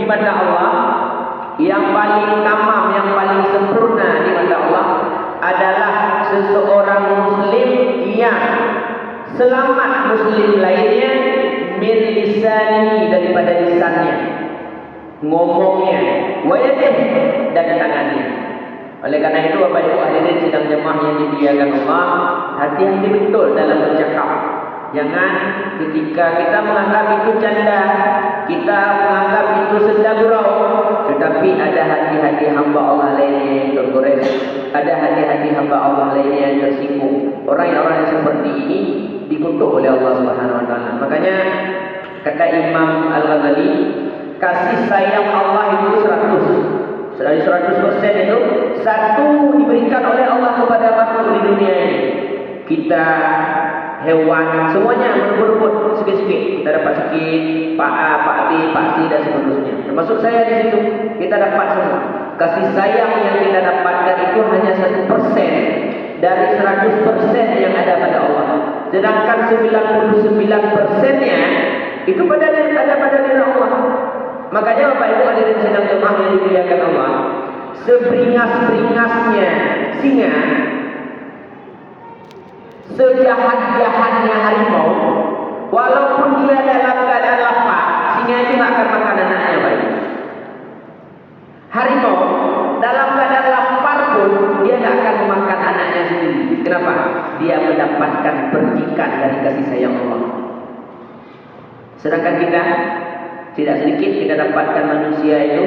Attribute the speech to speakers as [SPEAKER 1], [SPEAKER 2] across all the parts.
[SPEAKER 1] di mata Allah, yang paling tamam, yang paling sempurna di mata Allah adalah seseorang muslim yang selamat muslim lainnya min lisani, daripada lisannya, ngomongnya, wa yadihi, dan tangannya. Oleh karena itu Bapak Ibu hadirin sidang jemaah yang dimuliakan Allah, hati-hati betul dalam bercakap. Jangan ketika kita menganggap itu canda, kita menganggap itu senda gurau, tetapi ada hati-hati hamba Allah lainnya yang tergores, ada hati-hati hamba Allah lainnya yang tersinggung. Orang-orang yang seperti ini dikutuk oleh Allah Subhanahu wa taala. Makanya kata Imam Al-Ghazali, kasih sayang Allah itu 100. Dari 100% itu satu diberikan oleh Allah kepada makhluk di dunia ini. Kita, hewan, semuanya berebut-rebut sikit-sikit. Kita dapat sikit, Pak A, Pak B, Pak C dan seterusnya. Termasuk saya di situ, kita dapat semua. Kasih sayang yang kita dapatkan itu hanya 1% dari 100% yang ada pada Allah. Sedangkan 99%-nya itu ada pada diri Allah. Makanya Bapak Ibu hadirin sidang jemaah yang dimuliakan Allah, seberingas-beringasnya singa, sejahat-jahatnya harimau, walaupun dia dalam keadaan lapar, singa itu tidak akan makan anaknya, baik. Harimau dalam keadaan lapar pun dia tidak akan memakan anaknya sendiri. Kenapa? Dia mendapatkan percikan dari kasih sayang Allah. Sedangkan kita tidak sedikit kita dapatkan manusia itu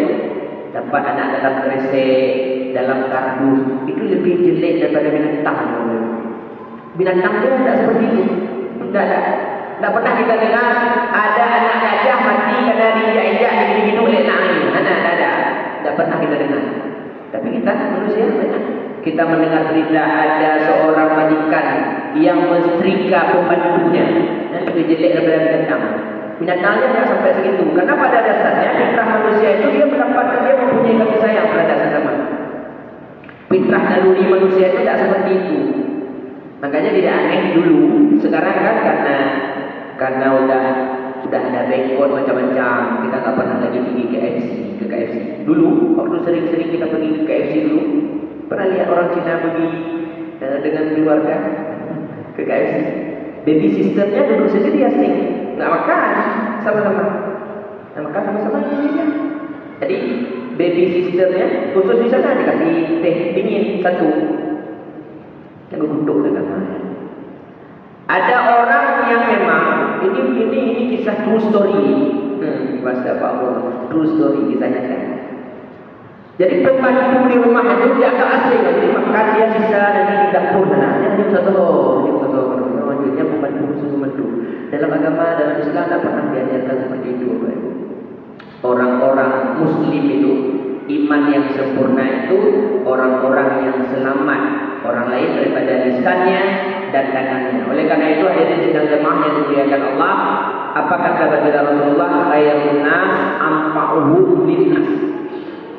[SPEAKER 1] dapat anak dalam kresek, dalam kardus, itu lebih jelek daripada binatang. Binatang dia tidak seperti itu. Tidak pernah kita dengar ada anak gajah mati karena diinjak-injak gini-gini oleh naik. Tidak pernah kita dengar. Tapi kita manusia banyak. Kita mendengar berita ada seorang majikan yang mensetrika pembantunya, lebih jelek daripada binatang. Binatangnya tidak sampai segitu. Karena pada dasarnya fitrah manusia itu dia mendapatkan, dia mempunyai kasih sayang terhadap sesama. Fitrah naluri manusia itu tidak seperti itu. Makanya tidak aneh dulu. Sekarang kan karena udah ada rekod macam-macam, kita tak pernah lagi pergi ke KFC. Dulu waktu sering-sering kita pergi ke KFC dulu, pernah lihat orang Cina pergi dengan keluarga ke KFC. Baby sisternya duduk sendiri asing. Nak makan sama-sama. Nak makan sama-sama dia. Jadi baby sisternya khusus di sana dikasih teh dingin satu. Jangan duduk dengan saya. Ada orang yang memang ini kisah true story. Bahasa Pak Umar, true story kisahnya kan. Jadi pembantu di rumah itu dia agak asing. Jadi makan dia sisa dan di dapur. Dia satu. Wajibnya membantu. Dalam agama, dalam Islam tak pernah diajarkan seperti itu. Orang-orang Muslim itu, iman yang sempurna itu orang-orang yang selamat orang lain daripada lisannya dan tangannya. Oleh karena itu hadirin sidang jemaah yang dimuliakan Allah, apa kata baginda Rasulullah? Khairun nas anfa'uhum linnas.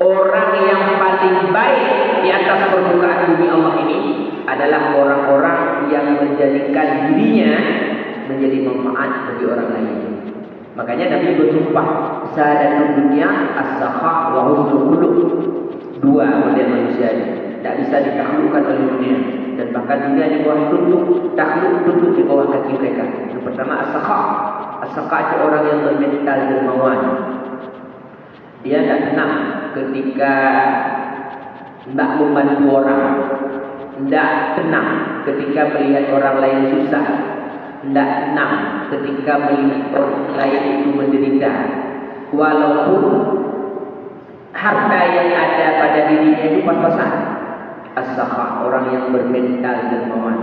[SPEAKER 1] Orang yang paling baik di atas permukaan bumi Allah ini adalah orang-orang yang menjadikan dirinya menjadi manfaat bagi orang lain. Makanya Nabi bersumpah, sa'adatun dunya as-sakha wa husnul khuluq. Dua model manusia ini tidak bisa ditaklukkan oleh dunia, dan bahkan dunia di bawah tunduk di bawah kaki mereka. Yang pertama as-sakha. As-sakha itu orang yang bermental dermawan. Dia tidak tenang ketika tidak membantu orang, tidak tenang ketika melihat orang lain susah, tidak tenang ketika melihat orang lain itu menderita, walaupun harta yang ada pada dirinya itu pas-pasan. As-sakha, orang yang bermental dermawan.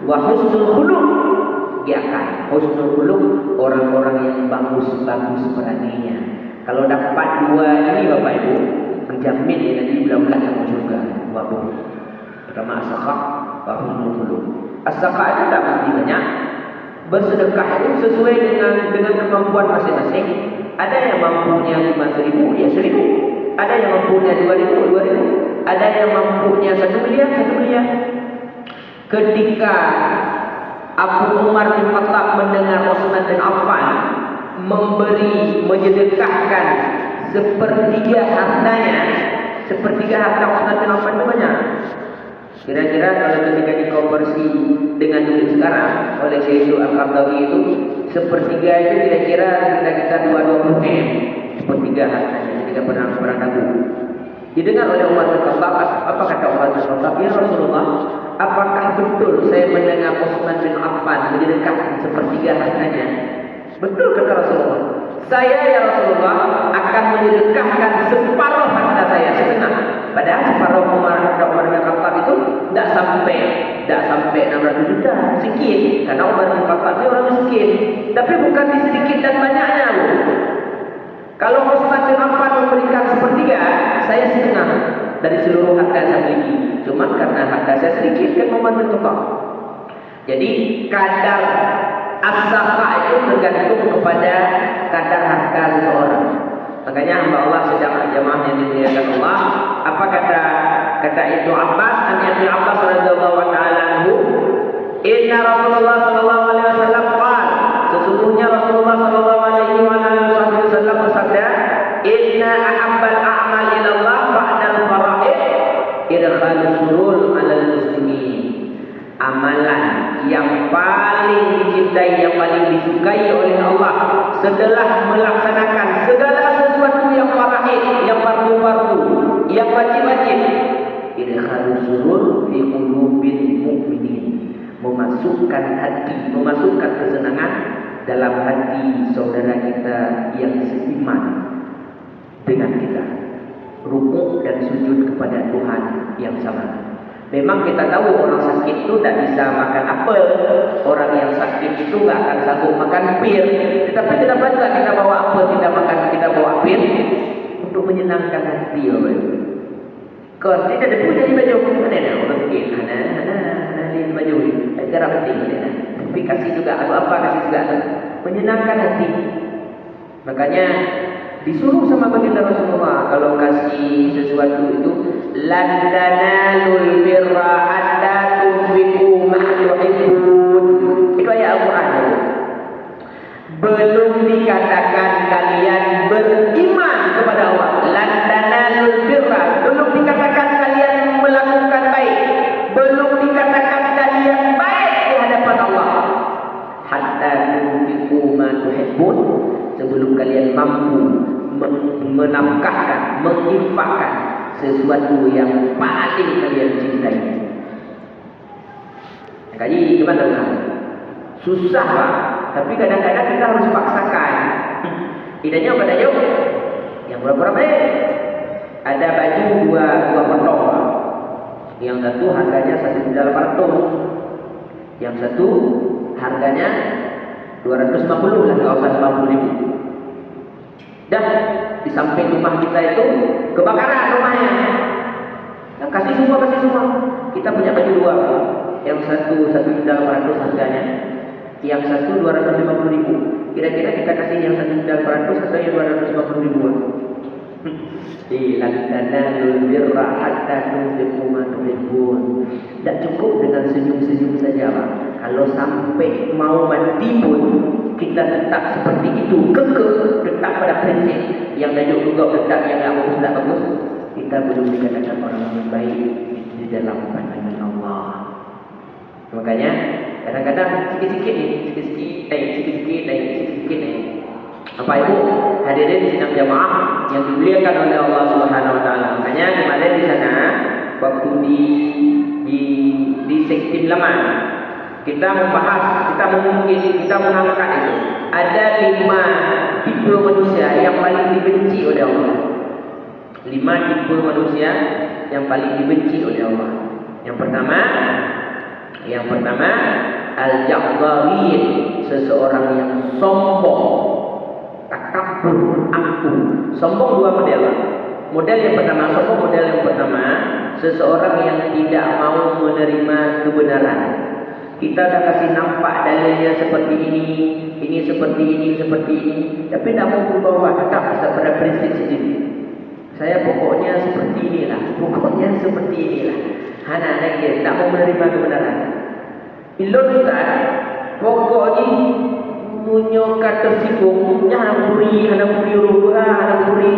[SPEAKER 1] Wa husnul khuluq, giakan. Husnul khuluq, orang-orang yang bagus-bagus perangai. Kalau dapat dua ini Bapak Ibu, menjamin ya nanti bulan-bulan kamu surga. Bapak. Pertama as-sakha, wa husnul khuluq. As-sakha itu tak mesti banyak. Bersedekah itu sesuai dengan kemampuan masing-masing. Ada yang mampunya 5.000, ya 1.000. Ada yang mampunya 2.000, 2.000. Ada yang mampunya 1 miliar, 1 miliar. Ketika Abu Umar bin Khattab mendengar Utsman bin Affan menyedekahkan sepertiga harta Utsman bin Affan itu banyak. Kira-kira kalau ketika dikonversi dengan duit sekarang oleh Syekh Al-Qardawi itu, sepertiga itu kira-kira kita 20 M. Sepertiga hartanya ketika perang Tabuk. Didengar oleh Umar bin Khattab. Apa kata Umar bin Khattab? Ya Rasulullah, apakah betul saya mendengar Utsman bin Affan menyedekahkan sepertiga hartanya? Betul kata Rasulullah. Saya ya Rasulullah akan menyedekahkan separuh harta saya, setengah. Padahal separuh Umar bin Khattab itu tidak sampai 600 juta, sikit. Karena Umar bin Khattab ini orang miskin. Tapi bukan di sedikit dan banyaknya. Kalau Utsman bin Affan memberikan sepertiga, saya setengah dari seluruh harta saya miliki. Cuma karena harta saya sedikit kan Umar bin Khattab. Jadi kadar as-safa itu tergantung kepada kadar harta seseorang. Makanya hamba Allah sedang jamaah yang dimuliakan Allah. Apa kata Ibnu Abbas? An Ibnu Abbas radhiyallahu taala anhu, inna Rasulullah sallallahu alaihi wasallam qala, sesungguhnya Rasulullah sallallahu alaihi wasallam bersabda, inna ahabbal a'mal ila Allah ba'dal fara'id idkhalus surur 'alal muslimin. Amalan yang paling dicintai, yang paling disukai oleh Allah setelah melaksanakan segala sesuatu yang faraid, yang fardu-fardu, yang wajib-wajib, idkhalus surur fi qulubil mu'minin, memasukkan hati, memasukkan kesenangan dalam hati saudara kita yang seiman dengan kita, rukuk dan sujud kepada Tuhan yang sama. Memang kita tahu orang sakit itu tidak bisa makan apel, orang yang sakit itu tidak akan sanggup makan pir. Tetapi kenapa juga kita bawa apel, kita bawa pir untuk menyenangkan hati orang. Kalau tidak ada punya di baju, mana ada orang sakit, ada di baju, cara penting. Tapi kasih juga apa kasih juga menyenangkan hati. Makanya disuruh sama baginda Rasulullah kalau kasih sesuatu itu, lan tanalul birra hatta tunfiqu ma tuhibbun. Itu ayat Al-Quran. Belum dikatakan kalian beriman kepada Allah. Lan tanalul birra, belum dikatakan kalian melakukan baik, belum dikatakan kalian baik di hadapan Allah, hatta tunfiqu ma tuhibbun, sebelum kalian mampu menafkahkan, menginfakkan sesuatu yang paling kalian cintai. Kaji gimana kan? Susah Pak, tapi kadang-kadang kita harus paksakan. Idenya pada yuk, yang berapa ada baju dua potong. Yang satu harganya 1.800, yang satu harganya 250 lah, nggak usah 50.000. Dah di samping rumah kita itu kebakaran rumahnya. Nah, kasih semua. Kita punya baju dua, yang satu 1.800 harganya, yang satu 250.000. Kira-kira kita kasih yang 1.800 atau yang 250.000? Lantanalul birra hatta tunfiqu ma tuhibbun. Tak cukup dengan senyum-senyum saja Pak. Kalau sampai mau mati pun kita tetap seperti itu, kekeh, tetap pada prinsip. Yang tajuk juga tetap, yang tak bagus, kita belum dikatakan orang yang baik di dalam pandangan Allah. Makanya kadang-kadang sikit-sikit naik. Apa itu? Hadirin sidang jamaah yang dimuliakan oleh Allah Subhanahu wa taala. Makanya kemarin di sana waktu di Sektim Laman kita membahas, kita mengangkat itu. Ada 5 tipe manusia yang paling dibenci oleh Allah. 5 tipe manusia yang paling dibenci oleh Allah. Yang pertama al-jabbarin, seseorang yang sombong, takabur, angkuh. Sombong 2 model. Model yang pertama, seseorang yang tidak mau menerima kebenaran. Kita dah kasih nampak dalilnya seperti ini seperti ini, tapi tidak mau berubah, tetap pada prinsip sendiri. Saya pokoknya seperti inilah. Hana lagi tak mau menerima kebenaran. Ilmu Ustaz, pokoknya punya kata singgung, hana puri ruha, hana puri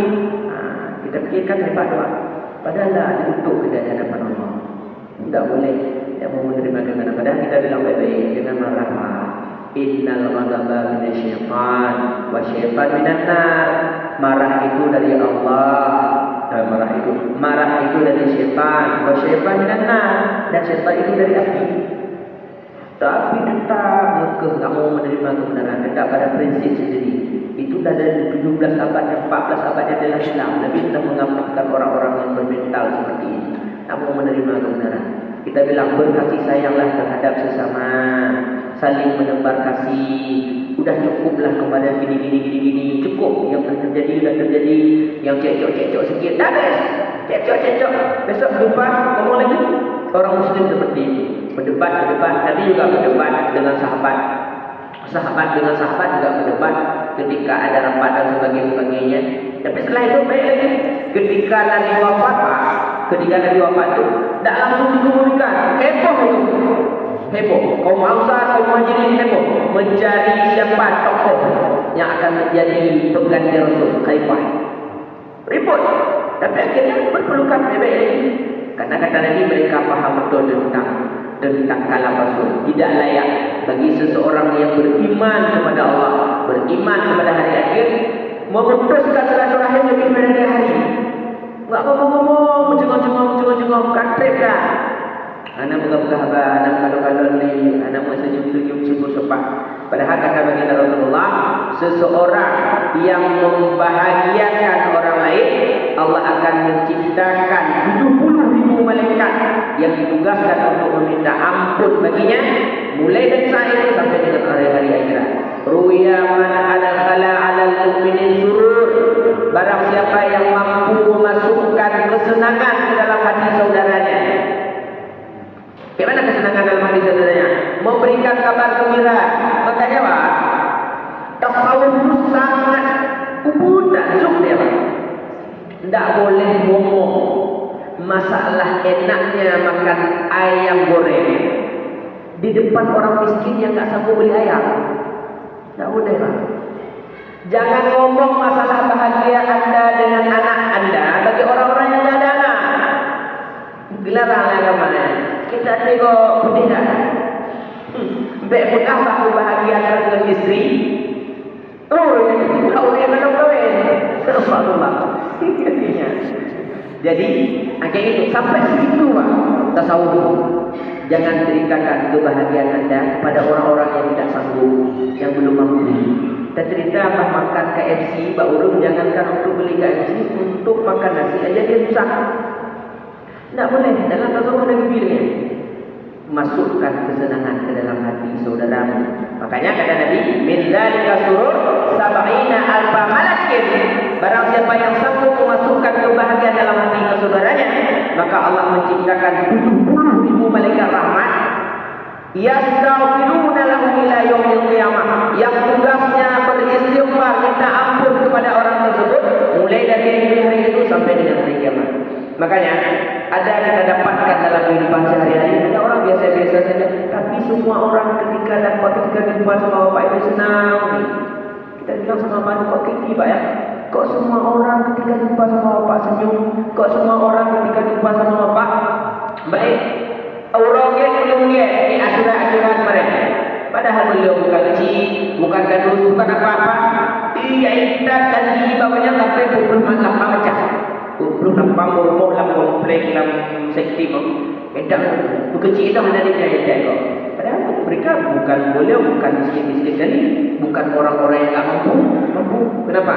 [SPEAKER 1] kan hebat doa. Padahal dah ditutup ke hadapan Allah. Tidak boleh yang mau menerima kebenaran. Padahal kita bilang baik-baik dengan marah. Innal ghadaba minasyaitan wa syaitan minan nar. Marah itu dari Allah. Marah itu dari syaitan, wa syaitan minan nar. Dan syaitan itu dari api. Tapi tetap mereka tak mau menerima kebenaran. Tetap pada prinsip sendiri. Itu dah dari 17 abad dan 14 abad dalam Islam. Nabi sudah mengamalkan orang-orang yang bermental seperti ini. Tak mau menerima kebenaran. Kita bilang berkasih sayanglah terhadap sesama. Saling menebar kasih. Sudah cukuplah kepada gini. Cukup. Yang terjadi sudah terjadi. Yang cecok-cecok sikit. Dah habis. Cecok-cecok. Besok jumpa. Ngomong lagi. Orang Muslim seperti ini. Berdebat. Nabi juga berdebat dengan sahabat. Sahabat dengan sahabat juga berdebat ketika ada rapat dan sebagainya. Tapi setelah itu baik lagi. Ketika Nabi wafat itu tak langsung dikemudikan. Heboh. Kaum Ansar, kaum Muhajirin heboh mencari siapa tokoh yang akan menjadi pengganti Rasul Khalifah. Ribut. Tapi akhirnya berpelukan baik lagi. Karena kata Nabi mereka faham betul tentang kalam Rasul. Tidak layak bagi seseorang yang beriman kepada Allah, beriman kepada hari akhir, memutuskan silaturahim lebih dari hari. Enggak ngomong, mencengong, katrip dah. Anak buka-buka haba, anak kalau ni, anak mau senyum-senyum sepak. Padahal kata baginda Rasulullah, seseorang yang membahagiakan orang lain, Allah akan menciptakan 70.000 malaikat yang ditugaskan untuk meminta ampun baginya mulai dari saat itu sampai dengan hari-hari akhirat. Ruya man adkhala 'alal mu'minin surur. Barang siapa yang mampu memasukkan kesenangan ke dalam hati saudaranya. Bagaimana kesenangan dalam hati saudaranya? Memberikan kabar gembira. Makanya Pak, tasawuf itu sangat kubur dan zuk dia Pak. Tidak boleh ngomong masalah enaknya makan ayam goreng di depan orang miskin yang tak sanggup beli ayam. Tak boleh Pak. Jangan ngomong masalah bahagia anda dengan anak anda bagi orang-orang yang tidak ada anak. Dilarang agamanya. Kita tengok betina. Baik pernah aku bahagia dengan isteri. Kau yang belum kahwin. Subhanallah. Jadi, kayak itu sampai situ Pak. Tasawuf. Jangan ceritakan kebahagiaan anda pada orang-orang yang tidak sanggup, yang belum mampu. Dan cerita apa makan KFC, Pak Urung jangankan untuk beli KFC, untuk makan nasi aja dia susah. Tak boleh, dalam tasawuf ada gembiranya. Masukkan kesenangan ke dalam hati saudaramu. Makanya kata Nabi, min dzalika surur sab'ina alfa malakin. Barang siapa yang sanggup memasukkan kebahagiaan dalam hati ke saudaranya, maka Allah menciptakan 70.000 malaikat rahmat. Yastaghfiruna lahu ila yaumil qiyamah. Yang tugasnya beristighfar, minta ampun kepada orang tersebut mulai dari hari itu sampai dengan hari kiamat. Makanya ada kita dapatkan dalam kehidupan sehari-hari, ada orang biasa-biasa saja, tapi semua orang ketika jumpa sama bapak itu senang. Kita bilang sama bapak, kok kiki Pak ya? Kok semua orang ketika jumpa sama bapak senyum? Kok semua orang ketika jumpa sama bapak baik? Orangnya belumnya ini asuran mereka. Padahal beliau bukan kecil, bukan gadus, bukan apa-apa. Iya, kita tadi bawanya sampai 28 macam. 28 rumah dalam komplek dalam sekti edak kecil itu mana dia edak kok. Padahal mereka beliau bukan miskin-miskin sekali, bukan orang-orang yang tak mampu. Kenapa?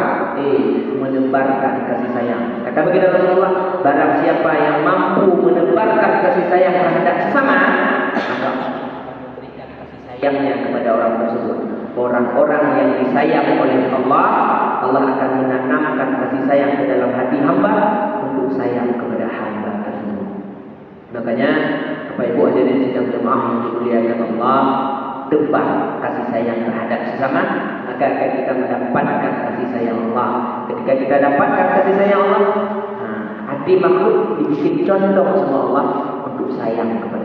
[SPEAKER 1] Menebarkan kasih sayang. Kata baginda Rasulullah, barang siapa yang mampu menebarkan kasih sayang terhadap sesama, maka memberikan kasih sayangnya kepada orang tersebut. Orang-orang yang disayang oleh Allah, Allah akan menanamkan kasih sayang ke dalam hati hamba untuk sayang kepada hamba tersebut. Makanya, Bapak Ibu hadirin sidang jemaah yang dimuliakan Allah, tebar kasih sayang terhadap sesama, maka akan kita mendapatkan kasih sayang Allah. Ketika kita dapatkan kasih sayang Allah, hati makhluk dibikin condong sama Allah untuk sayang kepada